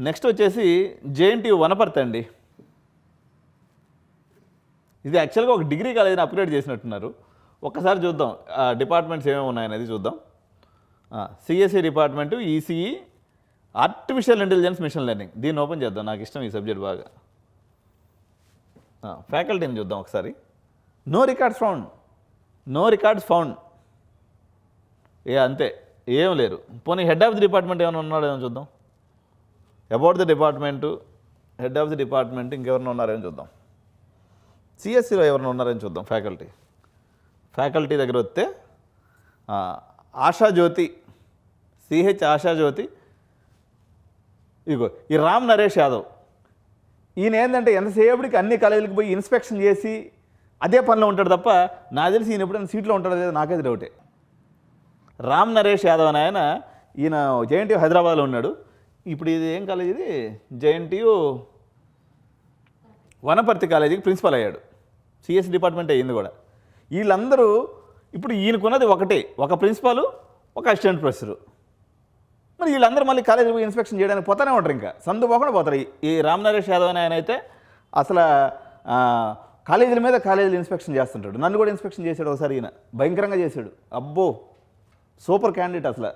Next వచ్చేసి JNTU Wanaparthy అండి. ఇది యాక్చువల్గా ఒక డిగ్రీ కాలేజీని అప్గ్రేడ్ చేసినట్టున్నారు. ఒక్కసారి చూద్దాం డిపార్ట్మెంట్స్ ఏమేమి ఉన్నాయనేది చూద్దాం. CSC department, ECE, artificial intelligence, machine learning. దీన్ని ఓపెన్ చేద్దాం, నాకు ఇష్టం ఈ సబ్జెక్ట్ బాగా. ఫ్యాకల్టీని చూద్దాం ఒకసారి. No records found. అంతే, ఏం లేరు. పోనీ హెడ్ ఆఫ్ ది డిపార్ట్మెంట్ ఏమైనా ఉన్నాడేమో చూద్దాం. About the department, head of the department ఇంకెవరైనా ఉన్నారేమో చూద్దాం. సిఎస్సిలో ఎవరైనా ఉన్నారని చూద్దాం. ఫ్యాకల్టీ దగ్గర వస్తే ఆశాజ్యోతి, ఆశాజ్యోతి. ఇగో ఈ రామ్ నరేష్ యాదవ్. ఈయన ఏంటంటే ఎంతసేపటికి అన్ని కాలేజీలకు పోయి ఇన్స్పెక్షన్ చేసి అదే పనిలో ఉంటాడు తప్ప, నాకు తెలిసి ఈయన ఎప్పుడైనా సీట్లో ఉంటాడో లేదో నాకైతే డౌటే. రామ్ నరేష్ యాదవ్ అని ఆయన, ఈయన జేఎన్టీయూ హైదరాబాద్లో ఉన్నాడు. ఇప్పుడు ఇది ఏం కాలేజ్? ఇది జేఎన్టీయూ వనపర్తి కాలేజీకి ప్రిన్సిపల్ అయ్యాడు. సిఎస్సి డిపార్ట్మెంట్ అయ్యింది కూడా. వీళ్ళందరూ ఇప్పుడు ఈయనకున్నది ఒకటే, ఒక ప్రిన్సిపాలు, ఒక అసిస్టెంట్ ప్రొఫెసరు. మరి వీళ్ళందరూ మళ్ళీ కాలేజీకి ఇన్స్పెక్షన్ చేయడానికి పోతానే ఉంటారు, ఇంకా సందు పోకుండా పోతారు. ఈ రామ్ నరేష్ యాదవ్ అని ఆయన అయితే అసలు కాలేజీల మీద కాలేజీలు ఇన్స్పెక్షన్ చేస్తుంటాడు. నన్ను కూడా ఇన్స్పెక్షన్ చేశాడు ఒకసారి ఈయన, భయంకరంగా చేశాడు. అబ్బో, సూపర్ క్యాండిడేట్ అసలు.